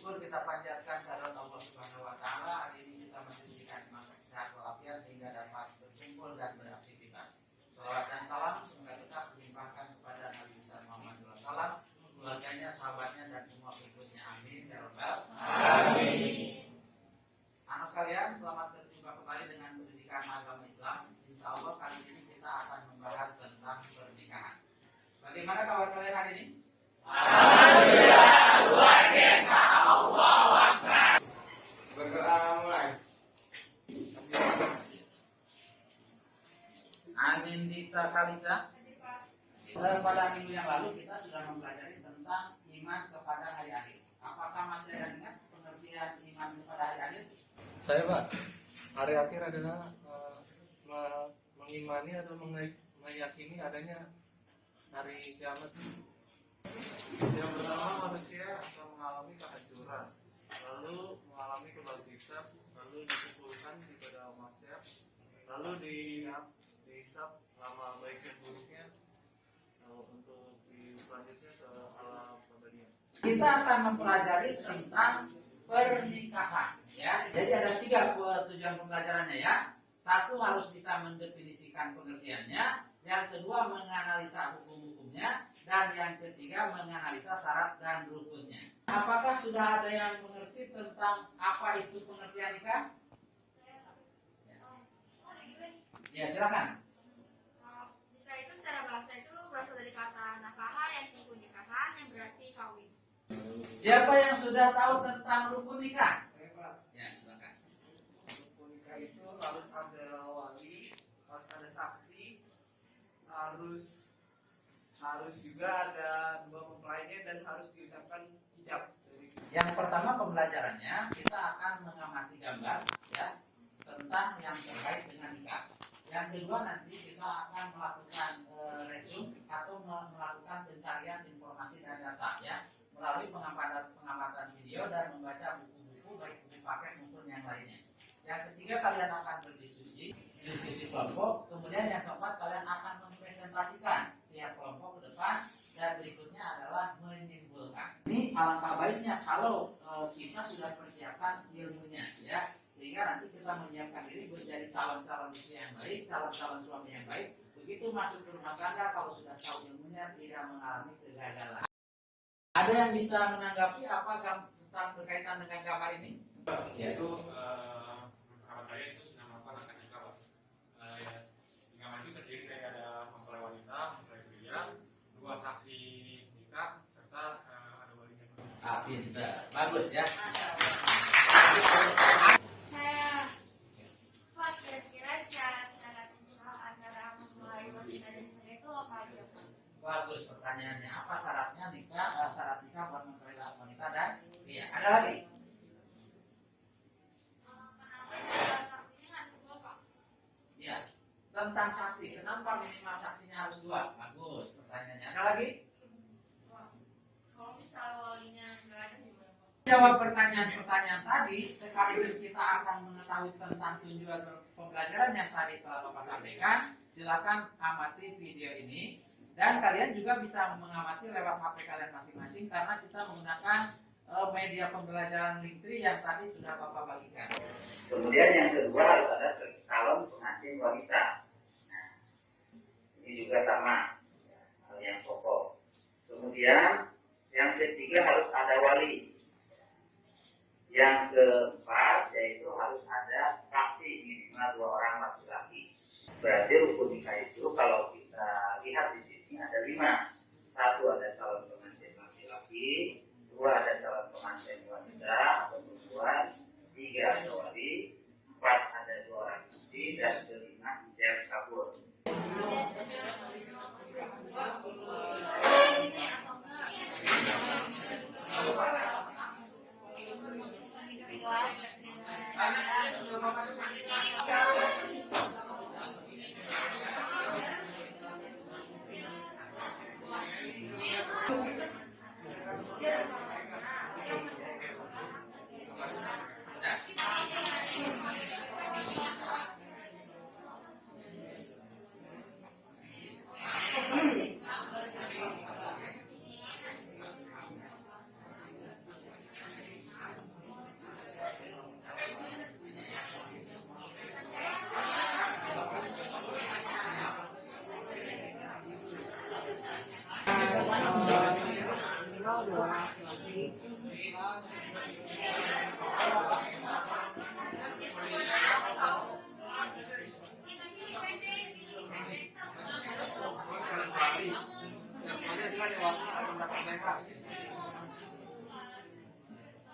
syukur kita panjatkan kepada Allah Subhanahu wa taala. Hari ini kita masih diberikan masa sehat walafiat sehingga dapat berkumpul dan beraktivitas. Salawat dan salam semoga tetap dilimpahkan kepada Nabi besar Muhammad SAW, keluarganya, sahabatnya dan semua pengikutnya. Amin ya rabbal alamin. Anak sekalian, selamat berjumpa kembali dengan pendidikan agama Islam. Insya Allah kali ini kita akan membahas tentang pernikahan. Bagaimana kabar kalian hari ini? Alhamdulillah, luar biasa. Allahu Akbar. Berdoa mulai. Amin Dita Kalisa. Pada minggu yang lalu kita sudah mempelajari tentang iman kepada hari akhir. Apakah masih ada ingat pengertian iman kepada hari akhir? Saya Pak, hari akhir adalah mengimani atau meyakini adanya hari kiamat. Yang pertama, manusia akan mengalami kehancuran, lalu mengalami kebangkitan, lalu dikumpulkan di padang mahsyar, lalu dihisab lama baik dan buruknya, untuk selanjutnya ke alam pemberian. Kita akan mempelajari tentang pernikahan, ya. Jadi ada 3 tujuan pembelajarannya, ya. 1, harus bisa mendefinisikan pengertiannya. Yang kedua, menganalisa hukum-hukumnya. Dan yang ketiga, menganalisa syarat dan rukunnya. Apakah sudah ada yang mengerti tentang apa itu pengertian nikah? Ya, silakan. Nikah itu secara bahasa itu berasal dari kata nakaha yang tipu nikahan yang berarti kawin. Siapa yang sudah tahu tentang rukun nikah? Ya, silakan. Rukun nikah itu harus ada wali, harus ada saksi, harus juga ada 2 mempelainya dan harus diucapkan hijab. Yang pertama pembelajarannya kita akan mengamati gambar, ya, tentang yang terkait dengan nikah. Yang kedua nanti kita akan melakukan resume atau melakukan pencarian informasi dan data, ya, melalui pengamatan video dan membaca buku-buku baik buku paket maupun yang lainnya. Yang ketiga kalian akan diskusi kelompok. Kemudian yang keempat kalian akan mempresentasikan tiap kelompok ke depan. Dan berikutnya adalah menyimpulkan. Ini alangkah baiknya kalau kita sudah persiapkan ilmunya, ya, sehingga nanti kita menyiapkan diri menjadi calon-calon istri yang baik, calon-calon suami yang baik. Begitu masuk ke rumah tangga, kalau sudah tahu ilmunya tidak mengalami kegagalan. Ada yang bisa menanggapi apa tentang berkaitan dengan gambar ini? Yaitu kawan saya itu sudah melakukan akad nikah, Pak. Nikah itu terdiri dari ada mempelai wanita, mempelai pria, 2 saksi nikah serta ada walinya. Pinter, bagus ya. Saya Pak, kira-kira syarat nikah antara mempelai wanita dan pria itu apa aja, Pak? Bagus pertanyaannya. Apa syaratnya nikah? Syarat nikah buat mempelai wanita dan pria. Ada lagi? Ya, tentang saksi. Kenapa minimal saksinya harus 2? Bagus pertanyaannya. Ada lagi? Kalau misalnya walinya nggak ada gimana, Pak? Jawab pertanyaan-pertanyaan tadi, sekaligus kita akan mengetahui tentang tujuan pembelajaran yang tadi telah Bapak sampaikan. Silakan amati video ini. Dan kalian juga bisa mengamati lewat HP kalian masing-masing karena kita menggunakan media pembelajaran Linktree yang tadi sudah Bapak bagikan. Kemudian yang kedua harus ada calon pengantin wanita. Nah, ini juga sama, hal yang pokok. Kemudian yang ketiga harus ada wali. Yang keempat yaitu harus ada saksi minimal 2 orang laki-laki. Berarti rukun nikah itu kalau kita lihat di sini ada 5. 1 ada calon pengantin laki-laki, 2 ada calon pengantin wanita atau perempuan, 3 ada wali, 4 ada 2 orang saksi, dan kelima hijab kabul. laki-laki.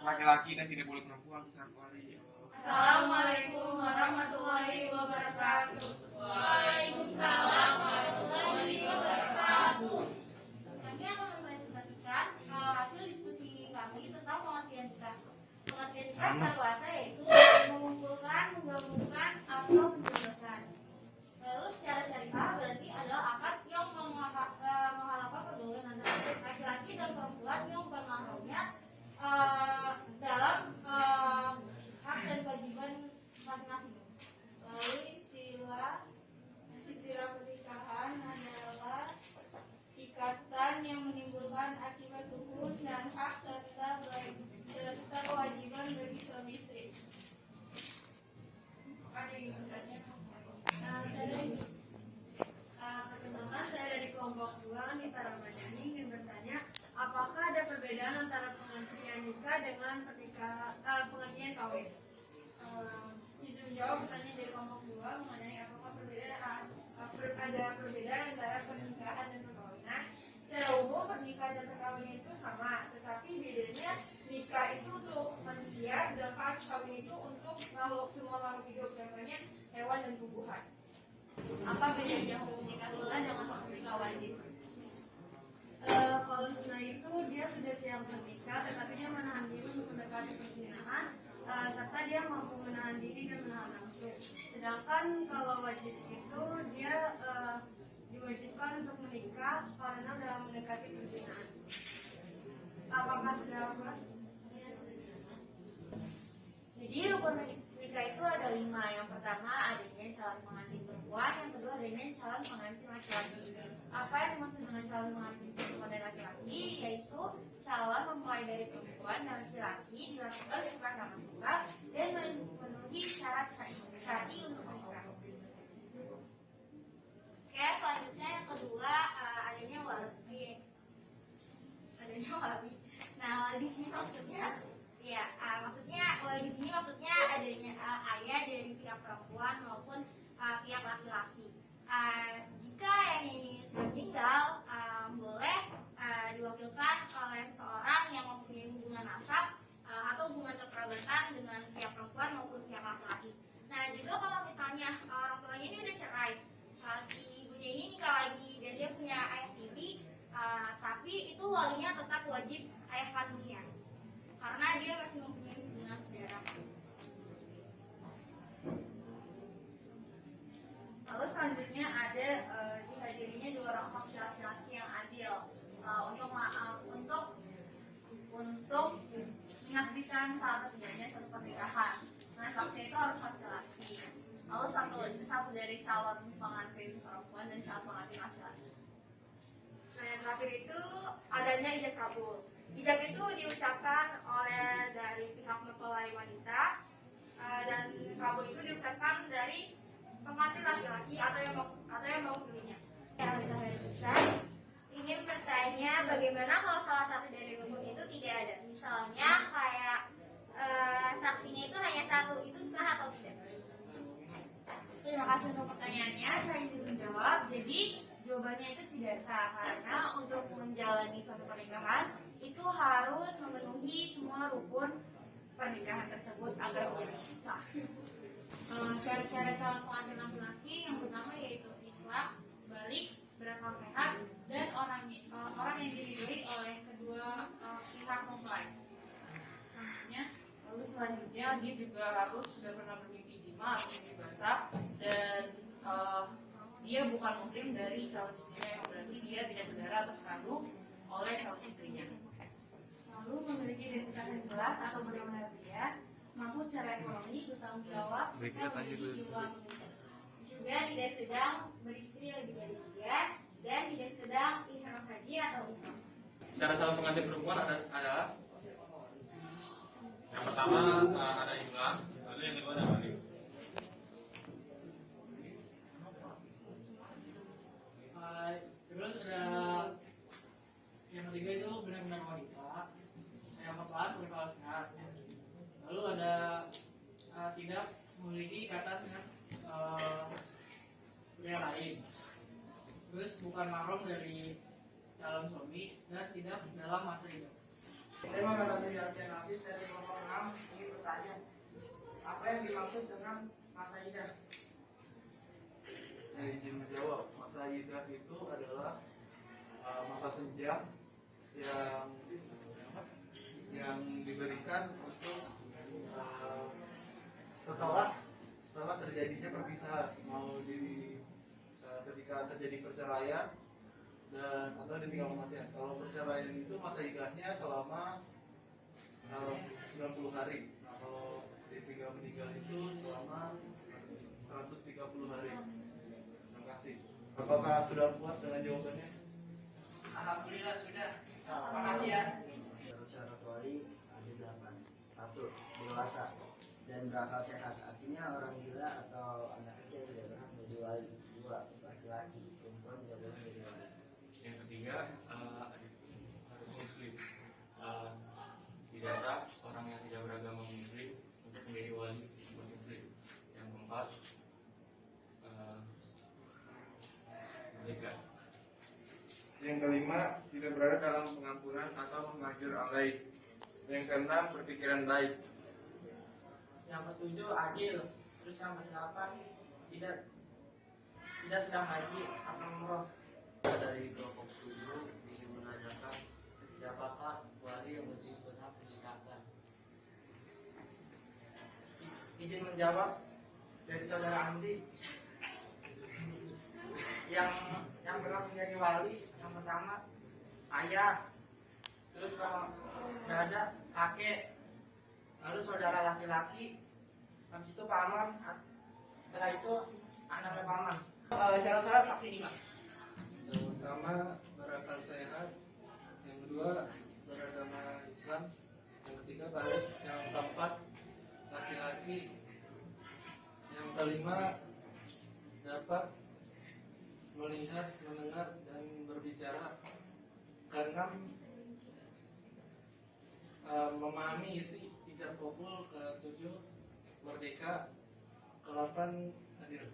Laki-laki dan tidak boleh perempuan satu hari. Assalamualaikum warahmatullahi wabarakatuh. Waalaikumsalam warahmatullahi wabarakatuh. Kami akan mempresentasikan hasil diskusi kami tentang pengertian nikah. Pengertian nikah secara bahasa yaitu mengumpulkan, menggabungkan, atau menjadikan. Lalu secara syariah berarti adalah akad yang mengharapkan pergaulan antara laki-laki dan perempuan yang bukan mahramnya dalam hak dan kewajiban masing-masing. Lalu istilah pernikahan adalah ikatan yang menimbulkan akibat hukum dan hak serta kewajiban bagi suami istri. Perkenalkan, saya dari kelompok 2 Nita Ramadhani ingin bertanya, apakah ada perbedaan antara pengertian nikah dengan pengertian kawin? Izin menjawab pertanyaan dari kelompok 2 mengenai apakah ada perbedaan antara pernikahan dan perkawinan. Secara umum pernikahan dan perkawinan itu sama, tetapi bedanya nikah itu untuk manusia, sedangkan kawin itu untuk semua makhluk hidup, contohnya hewan dan tumbuhan. Apa bedanya hukum nikah sunnah dengan hukum nikah wajib? Kalau sunnah itu dia sudah siap menikah, tetapi dia menahan diri untuk mendekati perzinahan, serta dia mampu menahan diri dan menahan nafsu. Sedangkan kalau wajib itu dia diwajibkan untuk menikah karena sudah mendekati perzinahan. Apakah sudah puas? Jadi rukun nikah itu ada 5. Yang pertama adanya calon pengantin perempuan, yang kedua adanya calon pengantin laki-laki. Apa yang dimaksud dengan calon pengantin perempuan dan laki-laki? Yaitu calon mempelai dari perempuan dan laki-laki dilakukan suka sama suka dan memenuhi syarat syar'i untuk menikah. Oke, selanjutnya yang kedua adanya wali. Nah, wali di sini maksudnya wali di sini maksudnya adanya ayah dari pihak perempuan maupun pihak laki-laki. Jika yang ini sudah meninggal, boleh diwakilkan oleh seseorang yang mempunyai hubungan nasab atau hubungan kekerabatan dengan pihak perempuan maupun pihak laki-laki. Nah, juga kalau misalnya orang tuanya ini udah cerai, si ibunya ini nikah lagi dan dia punya ayah tiri, tapi itu walinya tetap wajib ayah kandungnya karena dia masih mempunyai hubungan saudara. Lalu selanjutnya ada dihadirinya 2 orang saksi laki-laki yang adil untuk menyaksikan salah satunya suatu pernikahan. Nah, saksi itu harus laki-laki. Lalu satu dari calon pengantin perempuan dan calon pengantin laki-laki. Nah, yang terakhir itu adanya ijab kabul. Ijab itu diucapkan oleh dari pihak mempelai wanita dan kabul itu diucapkan dari pengantin laki-laki atau yang mau pilihnya. Yang besar ingin bertanya bagaimana kalau salah satu dari rukun itu tidak ada. Misalnya kayak saksinya itu hanya satu, itu sah atau tidak? Terima kasih untuk pertanyaannya. Saya ingin menjawab. Jadi jawabannya itu tidak sah karena untuk menjalani suatu pernikahan itu harus memenuhi semua rukun pernikahan tersebut agar menjadi sah. Syarat-syarat calon pengantin laki-laki yang pertama yaitu Islam, balik, berakal sehat, dan orang yang diridhoi oleh kedua pihak mempelai. Lalu selanjutnya dia juga harus sudah pernah bermimpi jima atau mimpi basah dan dia bukan muhrim dari calon istrinya, yang berarti dia tidak saudara atau sekandung oleh calon istrinya. Lalu memiliki identitas yang jelas atau benar-benar dia mampu secara ekonomi, bertanggung jawab, juga tidak sedang beristri lebih dari 3 dan tidak sedang ihram haji atau umrah. Syarat calon pengantin perempuan adalah yang pertama ada Islam, lalu yang kedua ada balik. Terus ada yang ketiga itu benar-benar wanita. bukan mahram dari calon suami dan tidak dalam masa idah. Saya Muhammad Abdul Hafiz dari kelompok 6 ingin bertanya, apa yang dimaksud dengan masa idah? Saya izin menjawab. Masa idah itu adalah masa senja yang diberikan untuk setelah terjadinya perpisahan, mau ketika terjadi perceraian dan atau ditinggal kematian. Kalau perceraian itu masa idahnya selama 90 hari. Nah, kalau ditinggal meninggal itu selama 130 hari. Terima kasih. Apakah sudah puas dengan jawabannya? Alhamdulillah sudah. Terima kasih ya. Syarat wali ada 8. 1. Dewasa dan berakal sehat, artinya orang gila atau anak kecil tidak berhak menjadi wali. 2. Laki-laki, perempuan tidak boleh menjadi wali. Yang ketiga, harus muslim. Tidak sah orang yang tidak beragama muslim untuk menjadi wali muslim. Yang keempat, menikah. Yang kelima, tidak berada dalam pengampunan atau menghajar alaih. Yang keenam, berpikiran baik. Yang ketujuh adil. Terus yang kedelapan tidak sedang haji atau umroh. Dari kelompok 7 ingin menanyakan siapakah wali yang lebih berhak menikahkan? Izin menjawab dari saudara Andi. Yang berhak menjadi wali yang pertama ayah, terus kalau nggak ada kakek, lalu saudara laki-laki, habis itu paman, setelah itu anaknya paman. Syarat-syarat saksi imam. Yang pertama, berakal sehat. Yang kedua, beragama Islam. Yang ketiga, balik. Yang keempat, laki-laki. Yang kelima, dapat melihat, mendengar, dan berbicara. Keenam, memahami isi ijab kabul. Ketujuh, merdeka. Ke-8, hadir.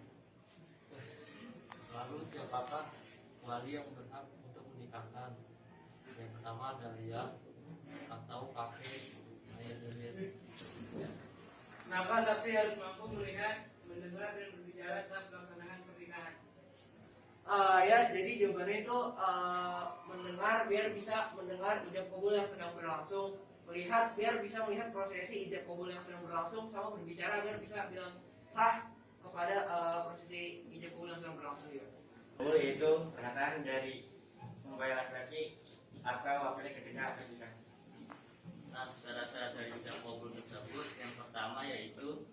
Lalu siapakah wali yang berhak untuk menikahkan? Yang pertama ada ayah atau kakek, ayah dan Kenapa saksi harus mampu melihat, mendengar, dan berbicara saat pelaksanaan pernikahan? Ya, jadi jawabannya itu mendengar biar bisa mendengar ijab kabul yang sedang berlangsung, melihat biar bisa melihat prosesi ijab kabul yang sedang berlangsung, sama berbicara agar bisa bilang sah kepada prosesi ijab kabul yang sedang berlangsung juga. Itu perkataan dari mempelai laki-laki atau wakilnya ketika pernikahan. Nah, syarat-syarat dari ijab kabul tersebut yang pertama yaitu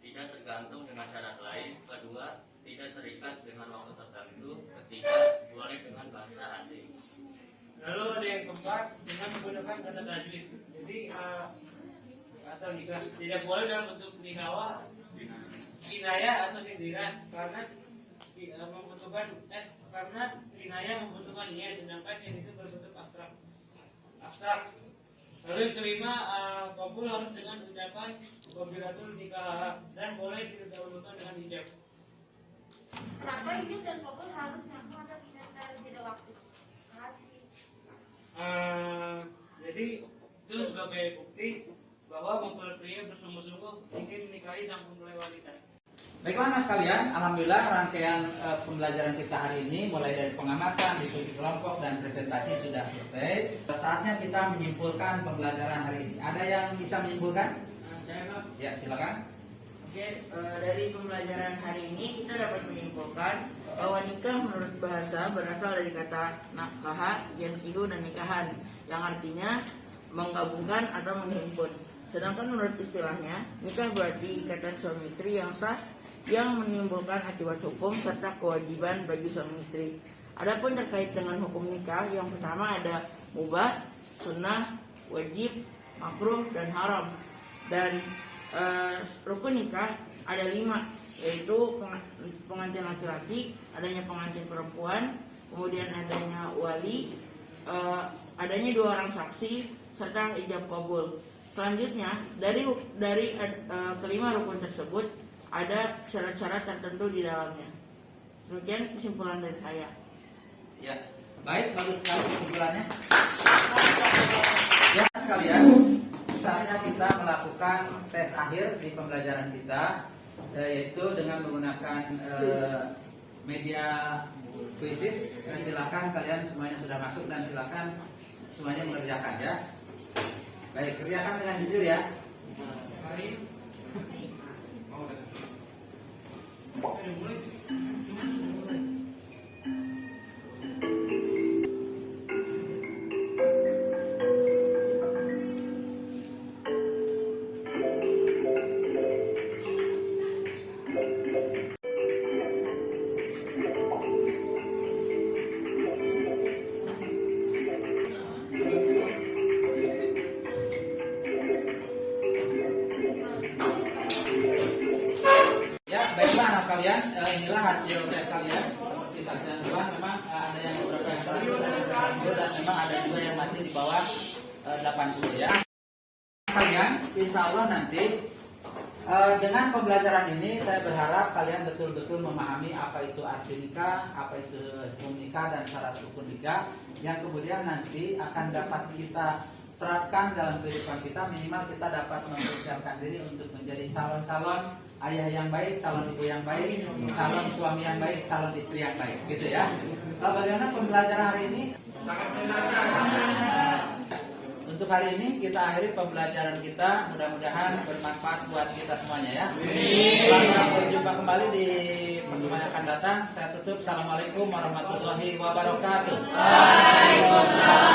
tidak tergantung dengan syarat lain, kedua tidak terikat dengan waktu tertentu, ketiga boleh dengan bahasa asing. Lalu ada yang keempat dengan menggunakan kata tajwid. Jadi atau nikah tidak boleh dalam bentuk nikawa, kinayah atau sindiran karena membutuhkan karena kinayah membutuhkan niat, sedangkan yang itu berbentuk abstrak. Lalu yang kelima, kabul harus dengan ucapan qabilatul nikah dan boleh didahulukan dengan ijab. Kenapa ijab dan kabul harus nyambung atau tidak jeda waktu? Terima kasih. Jadi itu sebagai bukti bahwa mempelai pria bersungguh-sungguh ingin menikahi sang mempelai wanita. Baiklah anak sekalian, alhamdulillah rangkaian pembelajaran kita hari ini mulai dari pengamatan, diskusi kelompok dan presentasi sudah selesai. Saatnya kita menyimpulkan pembelajaran hari ini. Ada yang bisa menyimpulkan? Saya Pak. Ya, silakan. Oke, dari pembelajaran hari ini kita dapat menyimpulkan bahwa nikah menurut bahasa berasal dari kata nakaha, yankihu, dan nikahan, yang artinya menggabungkan atau menghimpun. Sedangkan menurut istilahnya, nikah berarti ikatan suami istri yang sah yang menimbulkan akibat hukum serta kewajiban bagi suami istri. Adapun terkait dengan hukum nikah, yang pertama ada mubah, sunnah, wajib, makruh, dan haram. Dan rukun nikah ada 5, yaitu pengantin laki-laki, adanya pengantin perempuan, kemudian adanya wali, adanya 2 orang saksi, serta ijab kabul. Selanjutnya dari kelima rukun tersebut ada syarat-syarat tertentu di dalamnya. Demikian kesimpulan dari saya. Ya, baik, bagus sekali kesimpulannya. Ya sekalian, saatnya kita melakukan tes akhir di pembelajaran kita, yaitu dengan menggunakan media kuisis. Silakan kalian semuanya sudah masuk dan silakan semuanya mengerjakan ya. Baik, kerjakan dengan jujur ya. Ya, baiklah anak sekalian, inilah hasil tes kalian. Seperti saksian Tuhan, memang ada yang beberapa yang 100, ada yang 90, dan memang ada juga yang masih di bawah 80 ya. Kalian, insya Allah nanti dengan pembelajaran ini saya berharap kalian betul-betul memahami apa itu arti nikah, apa itu hukum nikah dan syarat rukun nikah, yang kemudian nanti akan dapat kita terapkan dalam kehidupan kita. Minimal kita dapat mempersiapkan diri untuk menjadi calon-calon ayah yang baik, calon ibu yang baik, calon suami yang baik, calon istri yang baik, gitu ya. Bagaimana pembelajaran hari ini? Sangat menyenangkan. Untuk hari ini kita akhiri pembelajaran kita. Mudah-mudahan bermanfaat buat kita semuanya ya. Selamat berjumpa kembali di pertemuan yang akan datang. Saya tutup. Assalamualaikum warahmatullahi wabarakatuh. Waalaikumsalam.